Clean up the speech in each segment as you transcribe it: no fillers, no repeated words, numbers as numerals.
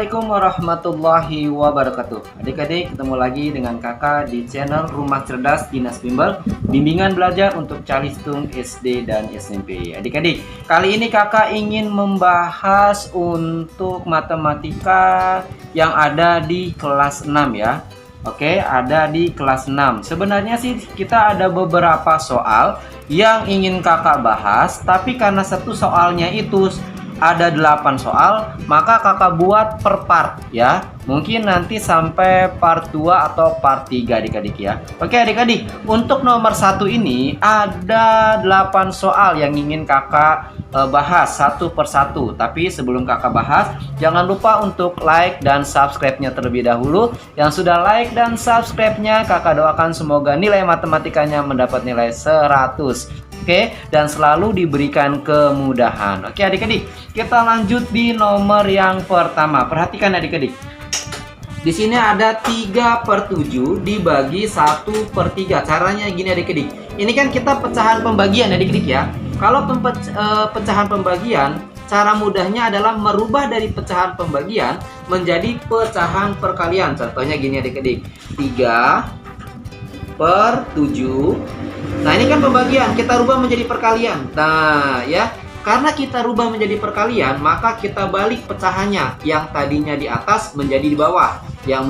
Assalamualaikum warahmatullahi wabarakatuh. Adik-adik, ketemu lagi dengan kakak di channel Rumah Cerdas Dinas Bimbel, bimbingan belajar untuk calistung SD dan SMP. Adik-adik, kali ini kakak ingin membahas untuk matematika yang ada di kelas 6 ya. Oke, ada di kelas 6. Sebenarnya sih kita ada beberapa soal yang ingin kakak bahas, tapi karena satu soalnya itu ada 8 soal, maka kakak buat per part ya. Mungkin nanti sampai part 2 atau part 3 adik-adik ya. Oke adik-adik, untuk nomor 1 ini ada 8 soal yang ingin kakak bahas satu per satu. Tapi sebelum kakak bahas, jangan lupa untuk like dan subscribe-nya terlebih dahulu. Yang sudah like dan subscribe-nya, kakak doakan semoga nilai matematikanya mendapat nilai 100. Oke, dan selalu diberikan kemudahan. Oke adik-adik, kita lanjut di nomor yang pertama. Perhatikan adik-adik. Di sini ada 3/7 dibagi 1/3. Caranya gini adik-adik. Ini kan kita pecahan pembagian adik-adik ya. Kalau pecahan pembagian, cara mudahnya adalah merubah dari pecahan pembagian menjadi pecahan perkalian. Contohnya gini adik-adik. 3/7. Nah ini kan pembagian, kita rubah menjadi perkalian. Nah ya, karena kita rubah menjadi perkalian, maka kita balik pecahannya. Yang tadinya di atas menjadi di bawah, yang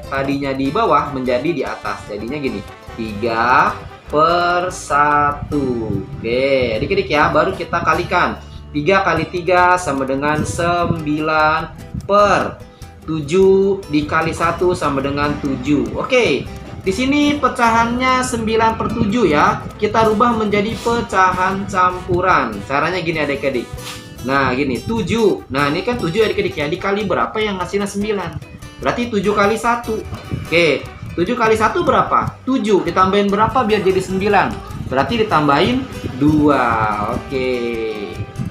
tadinya di bawah menjadi di atas. Jadinya gini, 3/1. Oke, adik-adik ya, baru kita kalikan. 3 kali 3 sama dengan 9/7 dikali 1 sama dengan 7. Oke. Di sini pecahannya 9/7 ya. Kita rubah menjadi pecahan campuran. Caranya gini adik-adik. Nah, gini, 7. Nah, ini kan 7 adik-adik ya. Dikali berapa yang hasilnya 9? Berarti 7 kali 1. Oke, 7 kali 1 berapa? 7. Ditambahin berapa biar jadi 9? Berarti ditambahin 2. Oke.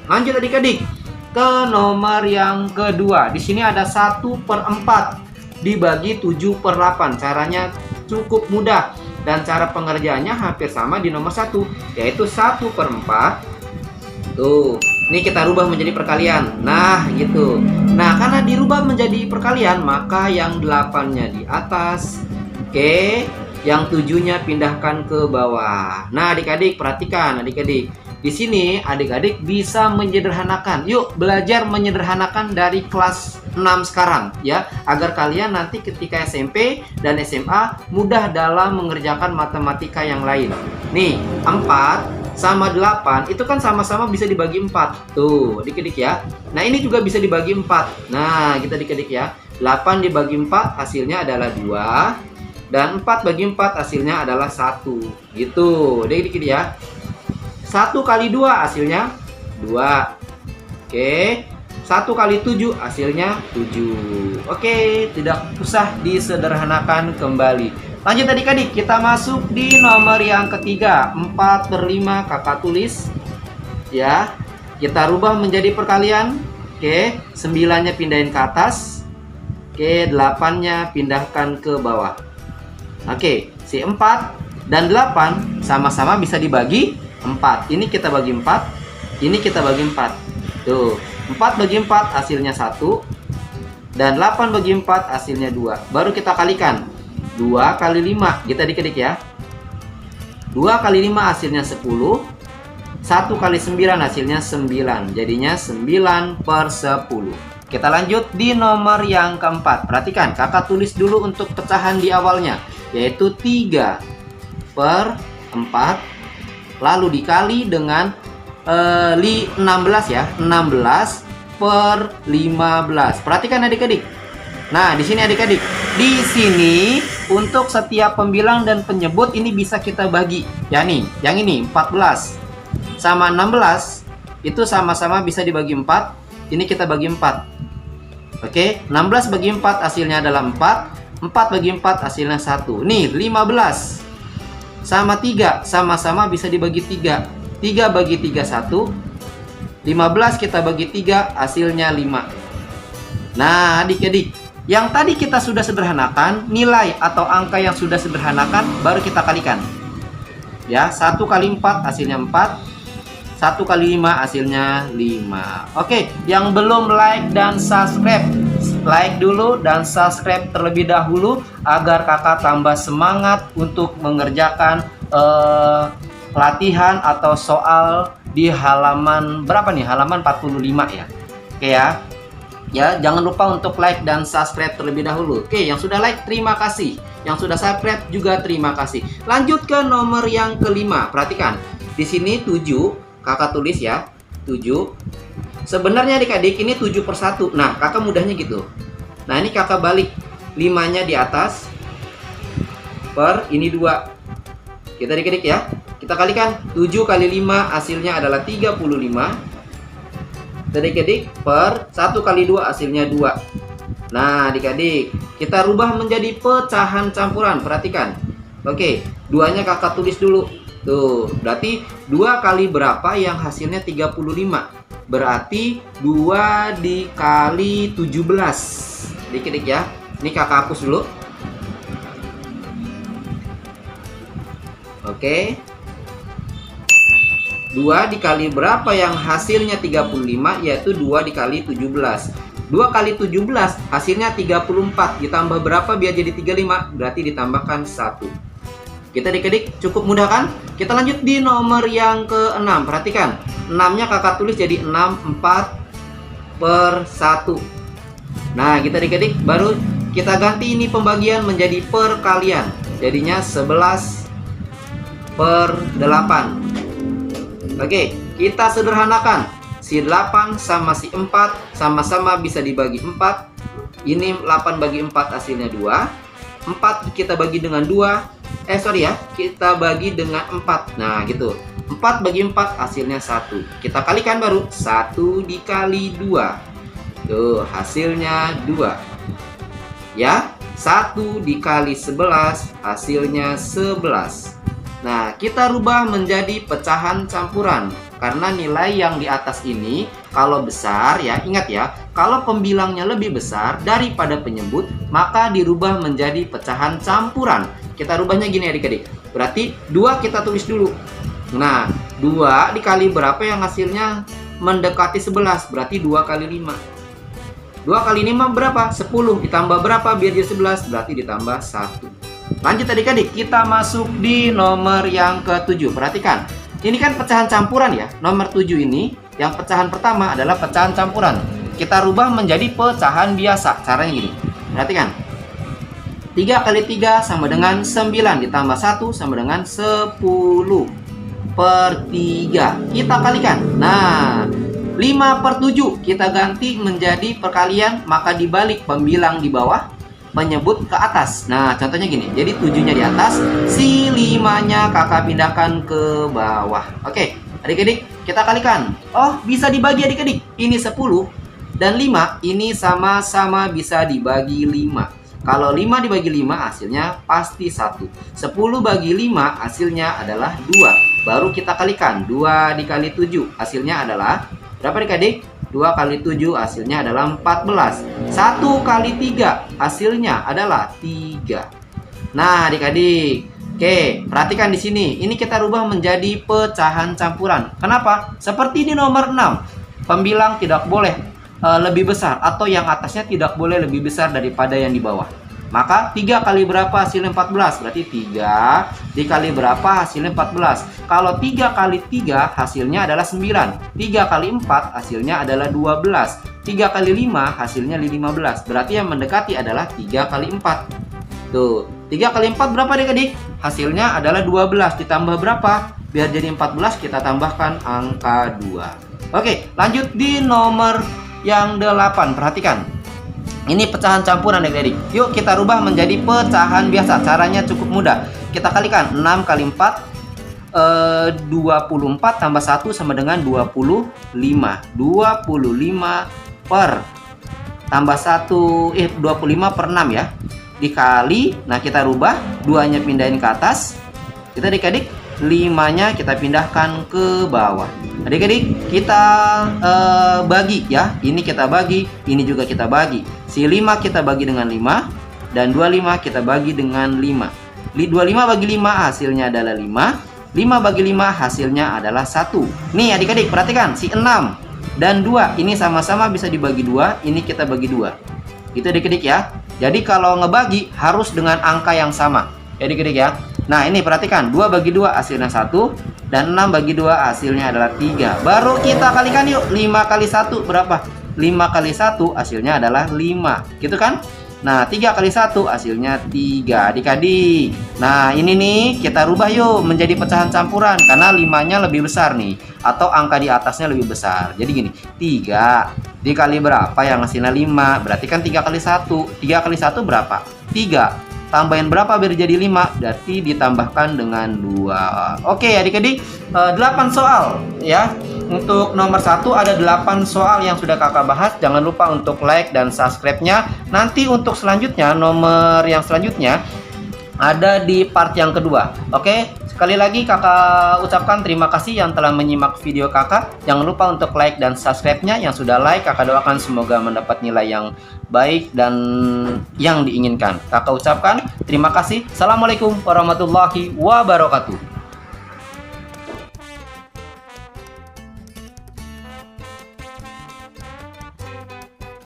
Lanjut adik-adik ke nomor yang kedua. Di sini ada 1/4 dibagi 7/8. Caranya cukup mudah dan cara pengerjaannya hampir sama di nomor 1, yaitu 1/4. Tuh, ini kita rubah menjadi perkalian. Nah, gitu. Nah, karena dirubah menjadi perkalian, maka yang 8-nya di atas. Oke, yang 7-nya pindahkan ke bawah. Nah, adik-adik perhatikan adik-adik. Di sini adik-adik bisa menyederhanakan. Yuk belajar menyederhanakan dari kelas 6 sekarang ya, agar kalian nanti ketika SMP dan SMA mudah dalam mengerjakan matematika yang lain. Nih, 4 sama 8 itu kan sama-sama bisa dibagi 4. Tuh, adik-adik ya. Nah, ini juga bisa dibagi 4. Nah, kita adik-adik ya. 8 dibagi 4 hasilnya adalah 2 dan 4 bagi 4 hasilnya adalah 1. Gitu, adik-adik ya. 1 kali 2 hasilnya 2. Oke. 1 kali 7 hasilnya 7. Oke, tidak usah disederhanakan kembali. Lanjut adik-adik, kita masuk di nomor yang ketiga. 4/5 kakak tulis ya. Kita rubah menjadi perkalian. Oke, 9-nya pindahin ke atas. Oke, 8-nya pindahkan ke bawah. Oke, si 4 dan 8 sama-sama bisa dibagi 4. Ini kita bagi 4, ini kita bagi 4. Tuh, 4 bagi 4 hasilnya 1 dan 8 bagi 4 hasilnya 2. Baru kita kalikan. 2 kali 5, kita adik-adik ya. 2 kali 5 hasilnya 10. 1 kali 9 hasilnya 9. Jadinya 9/10. Kita lanjut di nomor yang keempat. Perhatikan, kakak tulis dulu untuk pecahan di awalnya, yaitu 3/4 lalu dikali dengan 16 ya, 16/15. Perhatikan adik-adik. Nah, di sini adik-adik, di sini untuk setiap pembilang dan penyebut ini bisa kita bagi. Ya nih, yang ini 14 sama 16 itu sama-sama bisa dibagi 4. Ini kita bagi 4. Oke, 16 bagi 4 hasilnya adalah 4. 4 bagi 4 hasilnya 1. Nih, 15 sama 3 sama-sama bisa dibagi 3. 3 bagi 3 1. 15 kita bagi 3 hasilnya 5. Nah adik-adik, yang tadi kita sudah sederhanakan, nilai atau angka yang sudah sederhanakan baru kita kalikan ya. 1 kali 4 hasilnya 4. 1 kali 5 hasilnya 5. Oke, yang belum like dan subscribe, like dulu dan subscribe terlebih dahulu agar kakak tambah semangat untuk mengerjakan latihan atau soal di halaman berapa nih? Halaman 45 ya. Oke ya. Ya, jangan lupa untuk like dan subscribe terlebih dahulu. Oke, yang sudah like terima kasih. Yang sudah subscribe juga terima kasih. Lanjut ke nomor yang kelima. Perhatikan. Di sini 7, kakak tulis ya. 7. Sebenarnya adik-adik ini 7 per 1. Nah, kakak mudahnya gitu. Nah, ini kakak balik. 5-nya di atas. Per ini 2. Kita adik-adik ya. Kita kalikan 7 kali 5 hasilnya adalah 35. Adik-adik per 1 kali 2 hasilnya 2. Nah adik-adik kita rubah menjadi pecahan campuran. Perhatikan. Oke, 2-nya kakak tulis dulu. Tuh, berarti 2 kali berapa yang hasilnya 35? Berarti 2 dikali 17. Adik-adik ya. Ini kakak hapus dulu. Oke. 2 dikali berapa yang hasilnya 35, yaitu 2 dikali 17. 2 kali 17 hasilnya 34. Ditambah berapa biar jadi 35? Berarti ditambahkan 1. Kita adik-adik cukup mudah kan? Kita lanjut di nomor yang ke-6. Perhatikan, 6-nya kakak tulis jadi 6, 4 per 1. Nah kita adik-adik baru kita ganti ini pembagian menjadi perkalian. Jadinya 11 per 8. Oke, kita sederhanakan. Si 8 sama si 4 sama-sama bisa dibagi 4. Ini 8 bagi 4 hasilnya 2. 4 kita bagi dengan 2. Kita bagi dengan 4. Nah, gitu. 4 bagi 4 hasilnya 1. Kita kalikan baru. 1 dikali 2. Tuh, hasilnya 2. Ya, 1 dikali 11 hasilnya 11. Nah, kita rubah menjadi pecahan campuran. Karena nilai yang di atas ini kalau besar ya, ingat ya, kalau pembilangnya lebih besar daripada penyebut, maka dirubah menjadi pecahan campuran. Kita rubahnya gini adik-adik. Berarti 2 kita tulis dulu. Nah, 2 dikali berapa yang hasilnya mendekati 11? Berarti 2 kali 5. 2 kali 5 berapa? 10. Ditambah berapa biar jadi 11? Berarti ditambah 1. Lanjut adik-adik, kita masuk di nomor yang ke-7. Perhatikan, ini kan pecahan campuran ya. Nomor 7 ini, yang pecahan pertama adalah pecahan campuran. Kita rubah menjadi pecahan biasa. Caranya gini, perhatikan. 3 kali 3 sama dengan 9. Ditambah 1 sama dengan 10 per 3. Kita kalikan. Nah, 5 per 7 kita ganti menjadi perkalian. Maka dibalik pembilang di bawah, menyebut ke atas. Nah contohnya gini. Jadi 7-nya di atas, si 5-nya kakak pindahkan ke bawah. Oke adik-adik kita kalikan. Oh bisa dibagi adik-adik. Ini 10 dan 5 ini sama-sama bisa dibagi 5. Kalau 5 dibagi 5 hasilnya pasti 1. 10 bagi 5 hasilnya adalah 2. Baru kita kalikan. 2 dikali 7 hasilnya adalah berapa adik-adik? 2 kali 7 hasilnya adalah 14. 1 kali 3 hasilnya adalah 3. Nah adik-adik, oke, perhatikan di sini. Ini kita rubah menjadi pecahan campuran. Kenapa? Seperti di nomor 6. Pembilang tidak boleh lebih besar, atau yang atasnya tidak boleh lebih besar daripada yang di bawah. Maka 3 kali berapa hasilnya 14? Berarti 3 dikali berapa hasilnya 14. Kalau 3 kali 3 hasilnya adalah 9. 3 kali 4 hasilnya adalah 12. 3 kali 5 hasilnya 15. Berarti yang mendekati adalah 3 kali 4. Tuh, 3 kali 4 berapa adik-adik? Hasilnya adalah 12. Ditambah berapa? Biar jadi 14 kita tambahkan angka 2. Oke, lanjut di nomor yang 8. Perhatikan. Ini pecahan campuran adik-adik. Yuk kita rubah menjadi pecahan biasa. Caranya cukup mudah. Kita kalikan 6 kali 4 24 tambah 1 sama dengan 25. 25 per tambah 1 25 per 6 ya. Dikali, nah kita rubah, 2-nya pindahin ke atas. Kita adik-adik 5-nya kita pindahkan ke bawah. Adik-adik kita bagi ya. Ini kita bagi, ini juga kita bagi. Si 5 kita bagi dengan 5 dan 25 kita bagi dengan 5. 25 bagi 5 hasilnya adalah 5. 5 bagi 5 hasilnya adalah 1. Nih adik-adik perhatikan, si 6 dan 2 ini sama-sama bisa dibagi 2. Ini kita bagi 2. Itu adik-adik ya. Jadi kalau ngebagi harus dengan angka yang sama. Ya adik-adik ya. Nah ini perhatikan, 2 bagi 2 hasilnya 1. Dan 6 bagi 2 hasilnya adalah 3. Baru kita kalikan yuk. 5 kali 1 berapa? 5 kali 1 hasilnya adalah 5. Gitu kan? Nah 3 kali 1 hasilnya 3 adik-adik. Nah ini nih kita rubah yuk menjadi pecahan campuran. Karena 5-nya lebih besar nih. Atau angka di atasnya lebih besar. Jadi gini, 3 dikali berapa yang hasilnya 5? Berarti kan 3 kali 1. 3 kali 1 berapa? 3. Tambahin berapa biar jadi 5? Berarti ditambahkan dengan 2. Oke adik-adik, 8 soal ya. Untuk nomor 1 ada 8 soal yang sudah kakak bahas. Jangan lupa untuk like dan subscribe-nya. Nanti untuk selanjutnya, nomor yang selanjutnya ada di part yang kedua. Oke, sekali lagi kakak ucapkan terima kasih yang telah menyimak video kakak. Jangan lupa untuk like dan subscribe-nya. Yang sudah like, kakak doakan semoga mendapat nilai yang baik dan yang diinginkan. Kakak ucapkan terima kasih. Assalamualaikum warahmatullahi wabarakatuh.